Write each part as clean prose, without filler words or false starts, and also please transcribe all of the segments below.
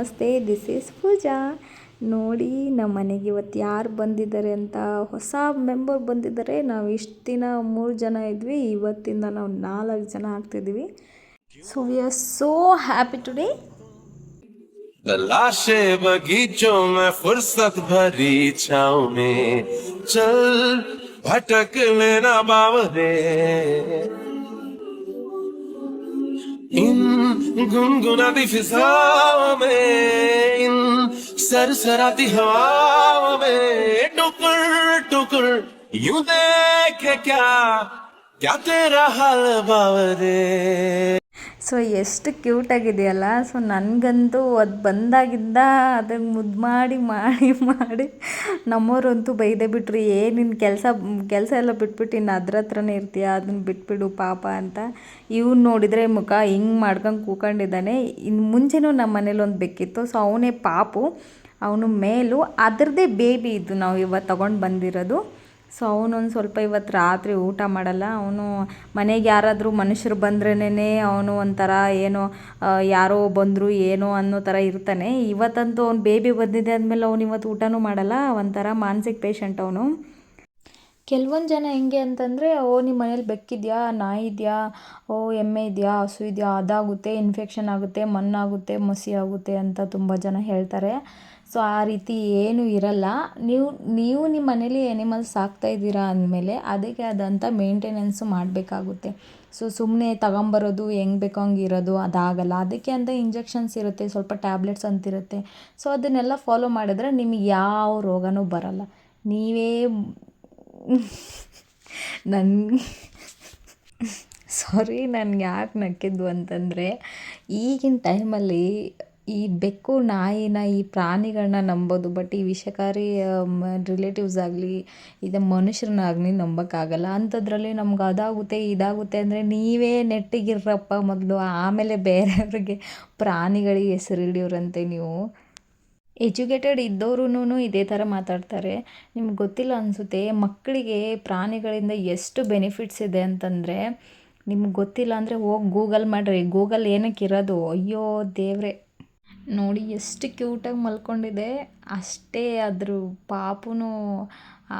ನಮಸ್ತೆ, this is ಪೂಜಾ. ನೋಡಿ ನಮ್ಮ ಮನೆಗೆ ಇವತ್ತು ಯಾರು ಬಂದಿದ್ದಾರೆ ಅಂತ, ಹೊಸ ಮೆಂಬರ್ ಬಂದಿದ್ದಾರೆ. ನಾವು ಇಷ್ಟು ದಿನ 3 ಜನ ಇದ್ವಿ, ಇವತ್ತಿಂದ ನಾವು 4 ಜನ ಆಗ್ತಿದ್ದೀವಿ. So we are so happy today. तलाशे बगीचों में फुर्सत भरी छाँव में चल भटक लेना बावरे इन गुनगुनाती फिजाओं में, इन सरसराती हवाओं में टुकुर टुकुर यूं देखे क्या क्या तेरा हाल बावरे. ಸೊ ಎಷ್ಟು ಕ್ಯೂಟಾಗಿದೆಯಲ್ಲ. ಸೊ ನನಗಂತೂ ಅದು ಬಂದಾಗಿಂದ ಅದನ್ನು ಮುದ್ದು ಮಾಡಿ ಮಾಡಿ ಮಾಡಿ ನಮ್ಮವರಂತೂ ಬೈದೇ ಬಿಟ್ರು, ನಿನ್ನ ಕೆಲಸ ಎಲ್ಲ ಬಿಟ್ಬಿಟ್ಟು ಇನ್ನು ಅದ್ರ ಹತ್ರನೇ ಇರ್ತೀಯ, ಅದನ್ನು ಬಿಟ್ಬಿಡು ಪಾಪ ಅಂತ. ಇವ್ನು ನೋಡಿದರೆ ಮುಖ ಹಿಂಗೆ ಮಾಡ್ಕೊಂಡು ಕೂಕೊಂಡಿದ್ದಾನೆ. ಇನ್ನು ಮುಂಚೆನೂ ನಮ್ಮ ಮನೇಲಿ ಒಂದು ಬೆಕ್ಕಿತ್ತು. ಸೊ ಅವನೇ ಪಾಪು, ಅವನು ಮೇಲು, ಅದರದ್ದೇ ಬೇಬಿ ಇದು ನಾವು ಇವತ್ತು ತೊಗೊಂಡು ಬಂದಿರೋದು. ಸೊ ಅವನೊಂದು ಸ್ವಲ್ಪ ಇವತ್ತು ರಾತ್ರಿ ಊಟ ಮಾಡಲ್ಲ. ಅವನು ಮನೆಗೆ ಯಾರಾದರೂ ಮನುಷ್ಯರು ಬಂದ್ರೇ ಅವನು ಒಂಥರ ಏನೋ ಯಾರೋ ಬಂದರು ಏನೋ ಅನ್ನೋ ಥರ ಇರ್ತಾನೆ. ಇವತ್ತಂತೂ ಅವ್ನು ಬೇಬಿ ಬಂದಿದೆ ಅಂದಮೇಲೆ ಅವ್ನು ಇವತ್ತು ಊಟನೂ ಮಾಡಲ್ಲ. ಒಂಥರ ಮಾನಸಿಕ ಪೇಷಂಟ್ ಅವನು. ಕೆಲವೊಂದು ಜನ ಹೆಂಗೆ ಅಂತಂದರೆ, ನಿಮ್ಮ ಮನೇಲಿ ಬೆಕ್ಕಿದೆಯಾ, ನಾಯಿ ಇದೆಯಾ, ಎಮ್ಮೆ ಇದೆಯಾ, ಹಸು ಇದೆಯಾ, ಅದಾಗುತ್ತೆ, ಇನ್ಫೆಕ್ಷನ್ ಆಗುತ್ತೆ, ಮಣ್ಣಾಗುತ್ತೆ, ಮಸಿ ಆಗುತ್ತೆ ಅಂತ ತುಂಬ ಜನ ಹೇಳ್ತಾರೆ. ಸೊ ಆ ರೀತಿ ಏನೂ ಇರಲ್ಲ. ನೀವು ನಿಮ್ಮ ಮನೇಲಿ ಎನಿಮಲ್ಸ್ ಸಾಕ್ತಾಯಿದ್ದೀರಾ ಅಂದಮೇಲೆ ಅದಕ್ಕೆ ಆದಂಥ ಮೇಂಟೆನೆನ್ಸು ಮಾಡಬೇಕಾಗುತ್ತೆ. ಸೊ ಸುಮ್ಮನೆ ತಗೊಂಬರೋದು ಹೆಂಗೆ ಬೇಕೋ ಹಂಗೆ ಇರೋದು ಅದಾಗಲ್ಲ. ಅದಕ್ಕೆ ಅಂತ ಇಂಜೆಕ್ಷನ್ಸ್ ಇರುತ್ತೆ, ಸ್ವಲ್ಪ ಟ್ಯಾಬ್ಲೆಟ್ಸ್ ಅಂತಿರುತ್ತೆ. ಸೊ ಅದನ್ನೆಲ್ಲ ಫಾಲೋ ಮಾಡಿದ್ರೆ ನಿಮಗೆ ಯಾವ ರೋಗನೂ ಬರಲ್ಲ. ನೀವೇ ನನಗೆ ಯಾಕೆ ನಕ್ಕಿದ್ದು ಅಂತಂದರೆ, ಈಗಿನ ಟೈಮಲ್ಲಿ ಈ ಬೆಕ್ಕು ನಾಯಿನ, ಈ ಪ್ರಾಣಿಗಳನ್ನ ನಂಬೋದು, ಬಟ್ ಈ ವಿಷಕಾರಿ ರಿಲೇಟಿವ್ಸ್ ಆಗಲಿ ಇದು ಮನುಷ್ಯರನ್ನಾಗಲಿ ನಂಬೋಕ್ಕಾಗಲ್ಲ. ಅಂಥದ್ರಲ್ಲಿ ನಮ್ಗೆ ಅದಾಗುತ್ತೆ ಇದಾಗುತ್ತೆ ಅಂದರೆ ನೀವೇ ನೆಟ್ಟಿಗಿರ್ರಪ್ಪ ಮೊದಲು, ಆಮೇಲೆ ಬೇರೆಯವ್ರಿಗೆ ಪ್ರಾಣಿಗಳಿಗೆ ಹೆಸರಿಡಿಯೋರಂತೆ ನೀವು. ಎಜುಕೇಟೆಡ್ ಇದ್ದವ್ರೂ ಇದೇ ಥರ ಮಾತಾಡ್ತಾರೆ. ನಿಮ್ಗೆ ಗೊತ್ತಿಲ್ಲ ಅನಿಸುತ್ತೆ, ಮಕ್ಕಳಿಗೆ ಪ್ರಾಣಿಗಳಿಂದ ಎಷ್ಟು ಬೆನಿಫಿಟ್ಸ್ ಇದೆ ಅಂತಂದರೆ, ನಿಮ್ಗೆ ಗೊತ್ತಿಲ್ಲ ಅಂದರೆ ಹೋಗಿ ಗೂಗಲ್ ಮಾಡಿರಿ. ಗೂಗಲ್ ಏನಕ್ಕೆ ಇರೋದು, ಅಯ್ಯೋ ದೇವ್ರೆ. ನೋಡಿ ಎಷ್ಟು ಕ್ಯೂಟಾಗಿ ಮಲ್ಕೊಂಡಿದೆ, ಅಷ್ಟೇ ಅದ್ರ ಪಾಪುನೂ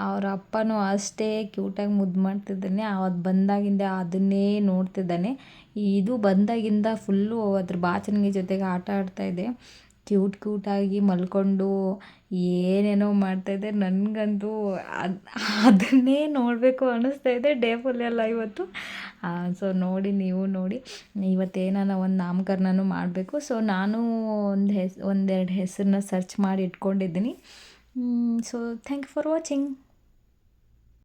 ಅವ್ರ ಅಪ್ಪನೂ ಅಷ್ಟೇ ಕ್ಯೂಟಾಗಿ ಮುದ್ದು ಮಾಡ್ತಿದ್ದಾನೆ. ಅವತ್ತು ಬಂದಾಗಿಂದ ಅದನ್ನೇ ನೋಡ್ತಿದ್ದಾನೆ. ಇದು ಬಂದಾಗಿಂದ ಫುಲ್ಲು ಅದ್ರ ಬಾಚಣಿಗೆ ಜೊತೆಗೆ ಆಟ ಆಡ್ತಾಯಿದೆ. ಕ್ಯೂಟಾಗಿ ಮಲ್ಕೊಂಡು ಏನೇನೋ ಮಾಡ್ತಾಯಿದೆ. ನನಗಂತೂ ಅದನ್ನೇ ನೋಡಬೇಕು ಅನ್ನಿಸ್ತಾಯಿದೆ ಡೇ ಫುಲ್ ಎಲ್ಲ ಇವತ್ತು. ಸೊ ನೋಡಿ, ನೀವು ನೋಡಿ, ಇವತ್ತೇನಾನ ಒಂದು ನಾಮಕರಣನೂ ಮಾಡಬೇಕು. ಸೊ ನಾನು ಒಂದೆರಡು ಹೆಸರನ್ನ ಸರ್ಚ್ ಮಾಡಿ ಇಟ್ಕೊಂಡಿದ್ದೀನಿ. So thank you for watching.